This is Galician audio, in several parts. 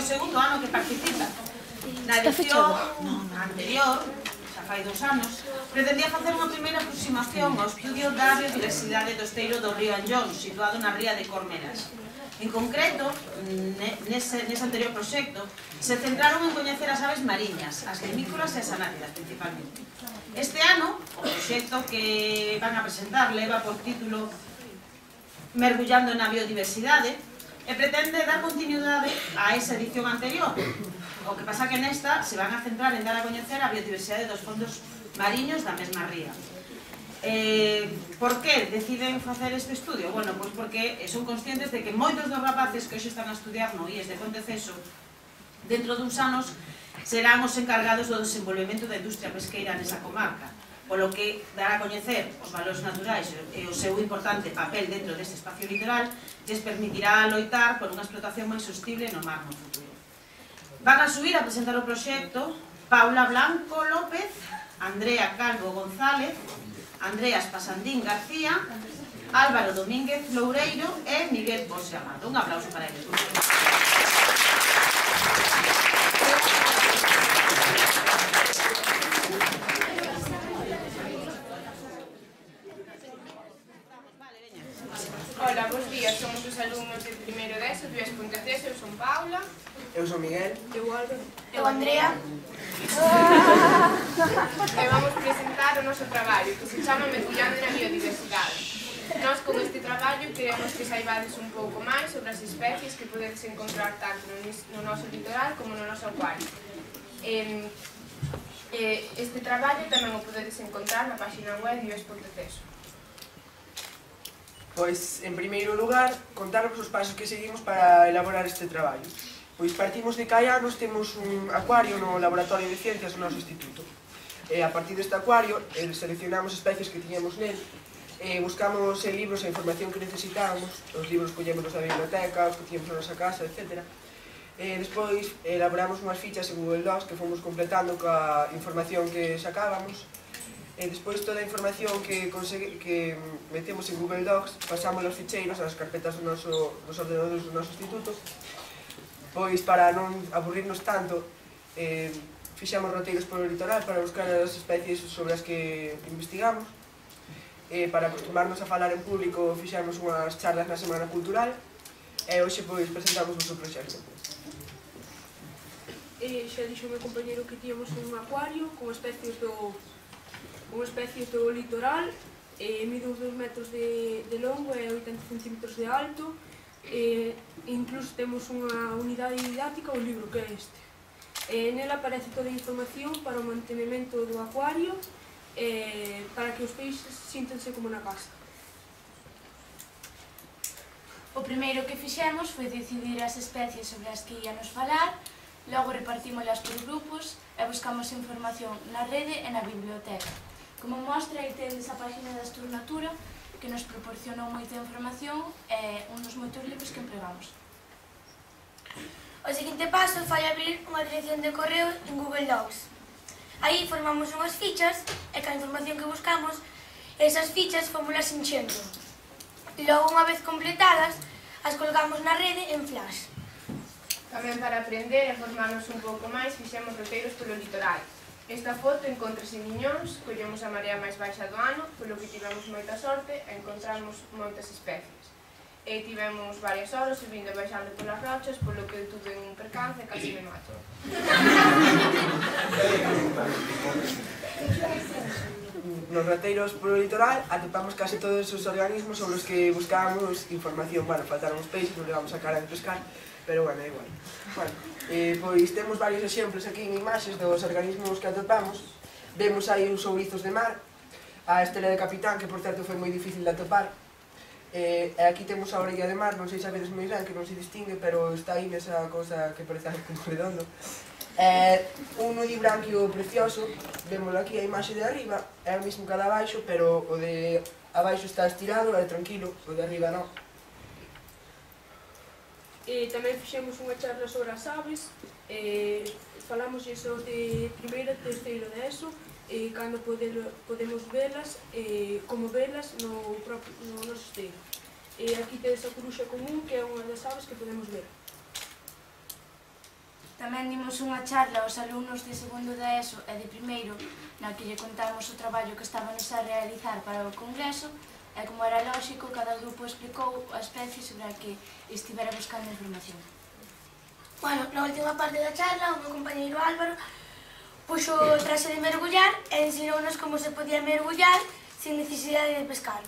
o segundo ano que participa. Na edición anterior, xa fai 2 anos, pretendía facer unha primeira aproximación ao estudio da biodiversidade do esteiro do río Anllón, situado na ría de Cormelas. En concreto, nese anterior proxecto, se centraron en coñecer as aves mariñas, as limícolas e as anátidas, principalmente. Este ano, o proxecto que van a presentar leva por título Mergullando na biodiversidade e pretende dar continuidade a esa edición anterior. O que pasa que nesta se van a centrar en dar a coñecer a biodiversidade dos fondos mariños da mesma ría. Por que deciden facer este estudio? Bueno, pois porque son conscientes de que moitos dos rapaces que hoxe están a estudiar no IES de Ponteceso dentro duns anos serán os encargados do desenvolvemento da industria pesqueira nesa comarca, polo que dar a coñecer os valores naturais e o seu importante papel dentro deste espacio litoral lles permitirá loitar por unha explotación máis sostible no mar no futuro. Van a subir a presentar o proxecto Paula Blanco López, Andrea Calvo González, Andreas Pasandín García, Álvaro Domínguez Loureiro e Miguel Bosé Amado. Un aplauso para eles. Hola, bons días, somos os alumnos de primeiro de ESO do IES Ponteceso. Eu son Paula. Eu son Miguel. Eu Álvaro. Eu Andrea. E vamos presentar o noso traballo, que se chama Mergullando na biodiversidade. Nós con este traballo queremos que saibades un pouco máis sobre as especies que podedes encontrar tanto no noso litoral como no noso acuario. Este traballo tamén o podedes encontrar na página web do IES Ponteceso. Pois, en primeiro lugar, contarvos os pasos que seguimos para elaborar este traballo. Pois partimos de que hai anos temos un acuario no Laboratorio de Ciencias do noso instituto. A partir deste acuario, seleccionamos especies que tiñamos nel, buscamos en libros a información que necesitábamos, os libros collemos da biblioteca, os que tiñamos na nosa casa, etc. Despois elaboramos unhas fichas en Google Docs que fomos completando coa información que sacábamos. Despois toda a información que metemos en Google Docs pasamos os ficheiros ás carpetas dos ordenadores do noso instituto. Pois para non aburrirnos tanto, fixemos roteiros polo litoral para buscar as especies sobre as que investigamos. Para acostumarnos a falar en público fixemos unhas charlas na Semana Cultural e hoxe pois presentamos o noso proxecto. Xa dixo o meu compañeiro que tíamos un acuario con especies do litoral, mide uns 2 metros de longo e 80 centímetros de alto. Incluso temos unha unidade didáctica, o libro que é este. Nela aparece toda a información para o mantenimento do acuario, para que os peixes síntense como na casa. O primeiro que fixemos foi decidir as especies sobre as que íamos falar, logo repartímolas por grupos e buscamos información na rede e na biblioteca. Como mostra, aí tendes a página da Asturnatura, que nos proporcionou moita información e un dos moitos libros que empregamos. O seguinte paso foi abrir unha dirección de correo en Google Docs. Aí formamos unhas fichas e ca información que buscamos, esas fichas fomoslas enchendo. Logo, unha vez completadas, as colgamos na rede en Flash. Tamén para aprender e formarnos un pouco máis fixemos roteiros polo litoral. Esta foto encontrase en Miñóns, collemos a marea máis baixa do ano, polo que tivemos moita sorte e encontramos moitas especies. E tivemos varias horas subindo e baixando polas rochas, polo que tuve un percance e casi me mato. Nos roteiros polo litoral atopamos case todos os organismos sobre os que buscábamos información. Bueno, faltaron os peixes, non levamos a cara de pescar, pero bueno, é igual. Pois temos varios exemplos aquí en imaxes dos organismos que atopamos. Vemos aí uns ourizos de mar, a estela de capitán, que por certo foi moi difícil de atopar. E aquí temos a orella de mar, non sei se sabedes moi ben, que non se distingue, pero está aí nesa cosa que parece como redondo. Un nudibranquio precioso, vémoslo aquí a imaxe de arriba, é o mismo que a de abaixo, pero o de abaixo está estirado e tranquilo, o de arriba non. Tamén fixemos unha charla sobre as aves, falamos iso de primeiro e terceiro de ESO, cando podemos velas, como velas no noso esteiro. Aquí tedes a coruxa común, que é unha das aves que podemos ver. Tamén dimos unha charla aos alumnos de segundo de ESO e de primeiro, na que lle contamos o traballo que estábamos a realizar para o congreso, e como era lóxico, cada grupo explicou a especie sobre a que estivera buscando información. Bueno, na última parte da charla, o meu compañeiro Álvaro puxo o traxe de mergullar e ensinounos como se podía mergullar sin necesidade de pescar.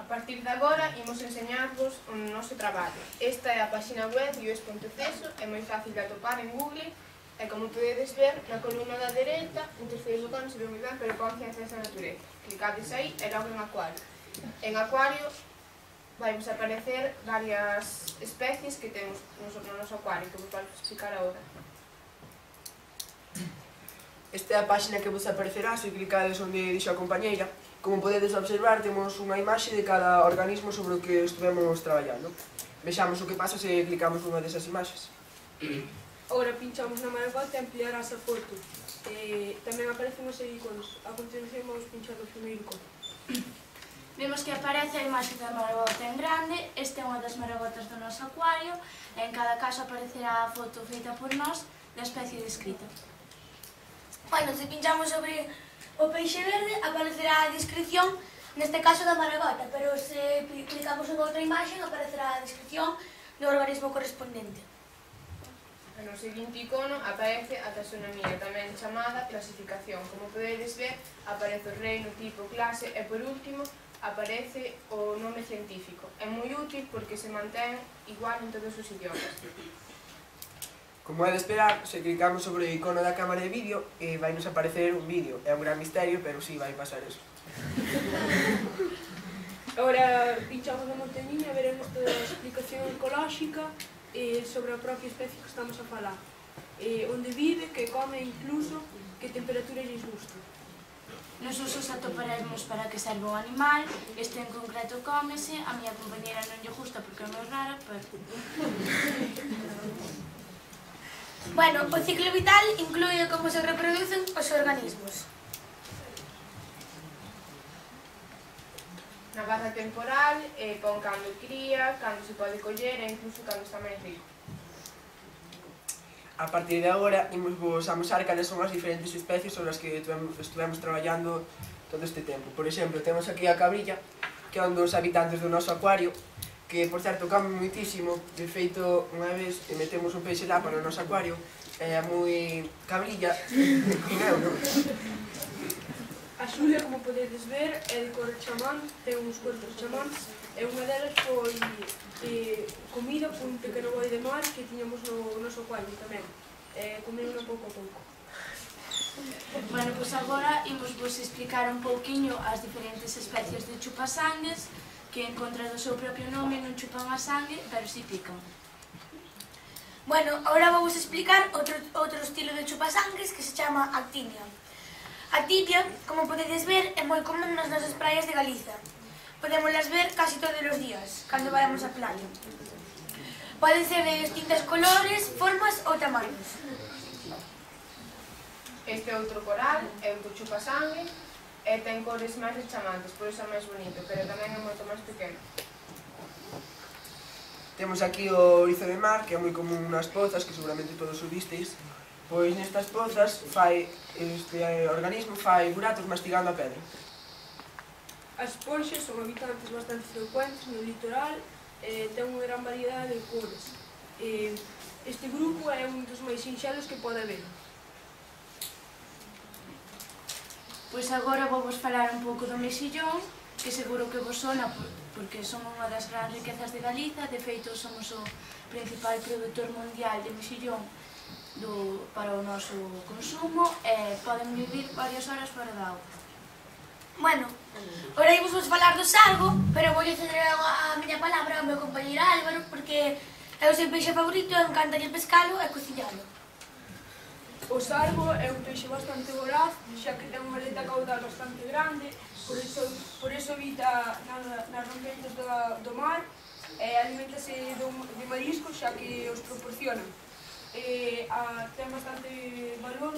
A partir de agora, imos enseñarvos o noso traballo. Esta é a página web ius.ceso, é moi fácil de atopar en Google, e como podedes ver, na columna da dereita, en terceiro lugar, non se ve moi ben, pero pon ciencias da natureza. Clicades aí e logo en acuario. En acuario vai vos aparecer varias especies que temos no noso acuario, que vos vou explicar agora. Esta é a página que vos aparecerá se clicades onde dixo a compañeira. Como podedes observar, temos unha imaxe de cada organismo sobre o que estivemos traballando. Vexamos o que pasa se clicamos nunha desas imaxes. Agora pinchamos na marabota e ampliarás a foto. Tamén aparecen os iconos. A continuación vamos pinchar o primeiro icono. Vemos que aparece a imaxe da marabota en grande. Esta é unha das marabotas do noso acuario e en cada caso aparecerá a foto feita por nós da especie descrita. Bueno, se pinchamos sobre o peixe verde, aparecerá a descripción, neste caso da marabota, pero se clicamos en outra imaxe, aparecerá a descripción do organismo correspondente. No seguinte icono aparece a taxonomía, tamén chamada clasificación. Como podedes ver, aparece o reino, tipo, clase e, por último, aparece o nome científico. É moi útil porque se mantén igual en todos os idiomas. Como é de esperar, se clicamos sobre o icono da cámara de vídeo, vai nos aparecer un vídeo. É un gran misterio, pero sí, vai pasar eso. Agora pinchamos na montañinha e veremos toda a explicación ecolóxica sobre a propia especie que estamos a falar. Onde vive, que come, incluso, que temperatura lles gusta. Nos usos atoparemos para que serve o animal. Este en concreto cómese, a miña compañera non lle gusta porque é moi rara, pero... Bueno, o ciclo vital inclúe como se reproducen os organismos. Na barra temporal, pon cando cría, cando se pode coller e incluso cando está máis rico. A partir de agora, imos vos amosar cales son as diferentes especies sobre as que estivemos traballando todo este tempo. Por exemplo, temos aquí a cabrilla, que é un dos habitantes do noso acuario, que, por certo, come moitísimo. De feito, unha vez metemos un peixe lá para o noso acuario, é moi cabrilla, comeuro. A Xulia, como podedes ver, é de cor chamán, ten uns cortos chamáns, e unha delas foi comida por un pequeno boi de mar que tiñamos no noso acuario tamén. Comemos pouco a pouco. Bueno, pois agora imos vos explicar un pouquiño as diferentes especies de chupasangues, que en contra do seu propio nome non chupan a sangue, pero si pican. Bueno, agora vou vos explicar outro estilo de chupasangues que se chama actinia. A tibia, como podedes ver, é moi común nas nosas praias de Galiza. Podémoslas ver casi todos os días, cando vayamos á playa. Poden ser de distintos colores, formas ou tamaños. Este outro coral é outro chupasangue e ten cores máis chamantes, por iso é máis bonito, pero tamén é moito máis pequeno. Temos aquí o ourizo de mar, que é moi común nas pozas, que seguramente todos o visteis. Pois nestas pozas, este organismo fai buratos mastigando a pedra. As ponxas son habitantes bastante frecuentes no litoral e ten unha gran variedade de cores. Este grupo é un dos máis sinxelos que pode haber. Pois agora vou vos falar un pouco do mexillón, que seguro que vos sona porque son unha das grandes riquezas de Galiza. De feito, somos o principal produtor mundial de mexillón para o noso consumo e poden vivir varias horas fora da auga. Bueno, agora imos vos falar do sargo, pero vou ceder a miña palabra ao meu compañeiro Álvaro, porque é o seu peixe favorito e encantalle pescalo e cociñalo. O sargo é un peixe bastante voraz, xa que ten unha aleta caudal bastante grande, por iso habita nas rompentas do mar e alimentase de mariscos, xa que os proporcionan. Ten bastante valor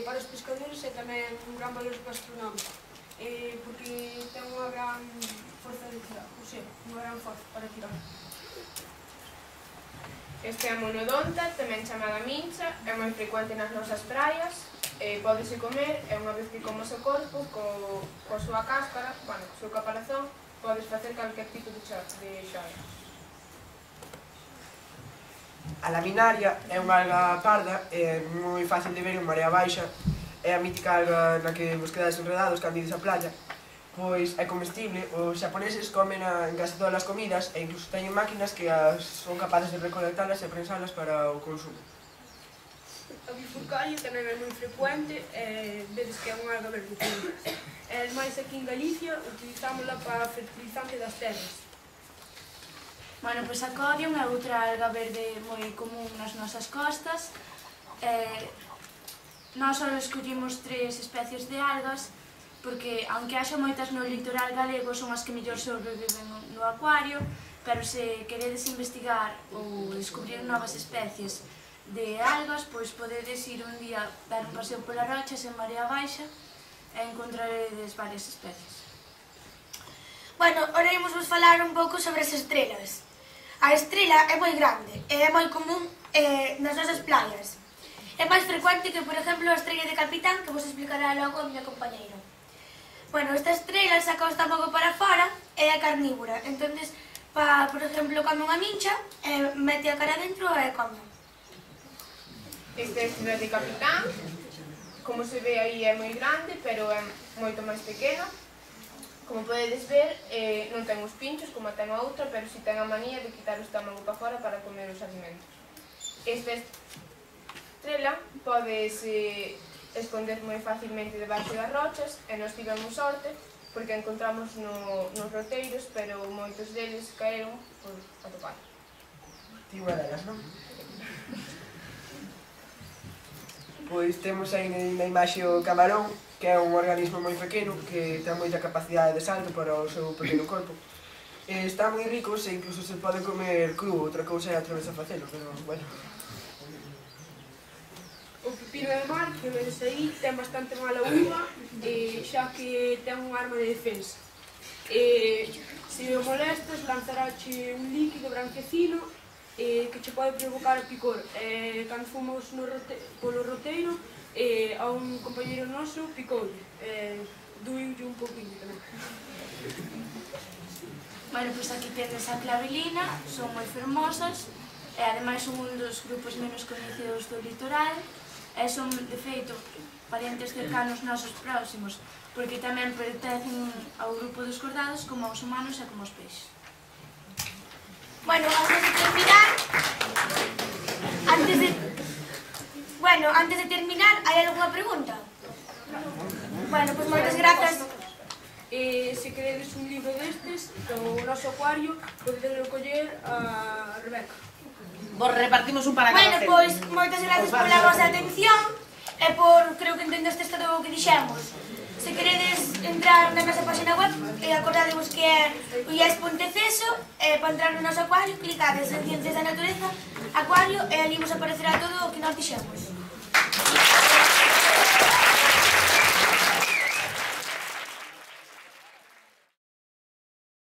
para os pescadores e tamén un gran valor gastronómico, porque ten unha gran forza de tirar, ou sea, unha gran forza para tirar. Este é a monodonta, tamén chamada mincha, é moi frecuente nas nosas praias, pódese comer, e unha vez que comes o corpo, coa súa cáscara, co seu caparazón, podes facer calquer tipo de xoia. A laminaria é unha alga parda, é moi fácil de ver en marea baixa, é a mítica alga na que vos quedades enredados cando ides á playa, pois é comestible, os xaponeses comen en case todas as comidas e incluso teñen máquinas que son capaces de recolectalas e prensalas para o consumo. A bifurcaria tamén é moi frecuente, vedes que é unha alga verde clara. E máis aquí en Galicia utilizámola para fertilizante das terras. Bueno, pois a codium é outra alga verde moi común nas nosas costas. Nós só escollimos 3 especies de algas, porque, aunque haxa moitas no litoral galego, son as que mellor sobreviven no acuario, pero se queredes investigar ou descubrir novas especies de algas, pois podedes ir un día dar un paseo polas rochas en marea baixa e encontraredes varias especies. Bueno, ahora imos vos falar un pouco sobre as estrelas. A estrela é moi grande e é moi común nas nosas playas. É máis frecuente que, por exemplo, a estrella de Capitán, que vos explicará logo a miña compañeira. Bueno, esta estrela saca o estómago para fora e é carnívora. Entonces, por exemplo, come unha mincha, mete a cara dentro e come. Esta é a estrela de Capitán, como se ve aí é moi grande, pero é moito máis pequena. Como podedes ver, non ten os pinchos como ten a outra, pero si ten a manía de quitar o estómago para fora para comer os alimentos. Esta estrela podese esconder moi facilmente debaixo das rochas e nos tivemos sorte porque encontramos nos roteiros, pero moitos deles caeron por atopar. Ti unha delas, non? Pois temos aí na imaxe o camarón, que é un organismo moi pequeno, que ten moita capacidade de salto para o seu pequeno corpo. Está moi rico e incluso se pode comer cru, outra cousa é a través a facelo, pero bueno. O pepino de mar, que vedes aí, ten bastante mala uva, xa que ten un arma de defensa. Se o molestas, lanzarache un líquido branquecino que che pode provocar a picor. Cando fomos polo roteiro, a un compañeiro noso picoulle. Doeulle un poquinho tamén. Bueno, pois aquí tedes a clavelina, son moi fermosas, e ademais son un dos grupos menos coñecidos do litoral, e son, de feito, parientes cercanos nosos próximos, porque tamén pertencen ao grupo dos cordados como aos humanos e como aos peixes. Bueno, antes de terminar, hai algunha pregunta? Bueno, pois moitas grazas. Se queredes un libro destes, do noso acuario, podedes recoller a Rebeca. Vos repartimos un para cada Bueno, centro. pois, moitas grazas pola vosa atención e por, creo que entendestes todo o que dixemos. Se queredes entrar na nosa página web, acordadevos que é uies.ceso, e para entrar no noso acuario, clicades en Ciencias da Natureza, Acuario, e ali vos aparecerá todo o que nos dixemos.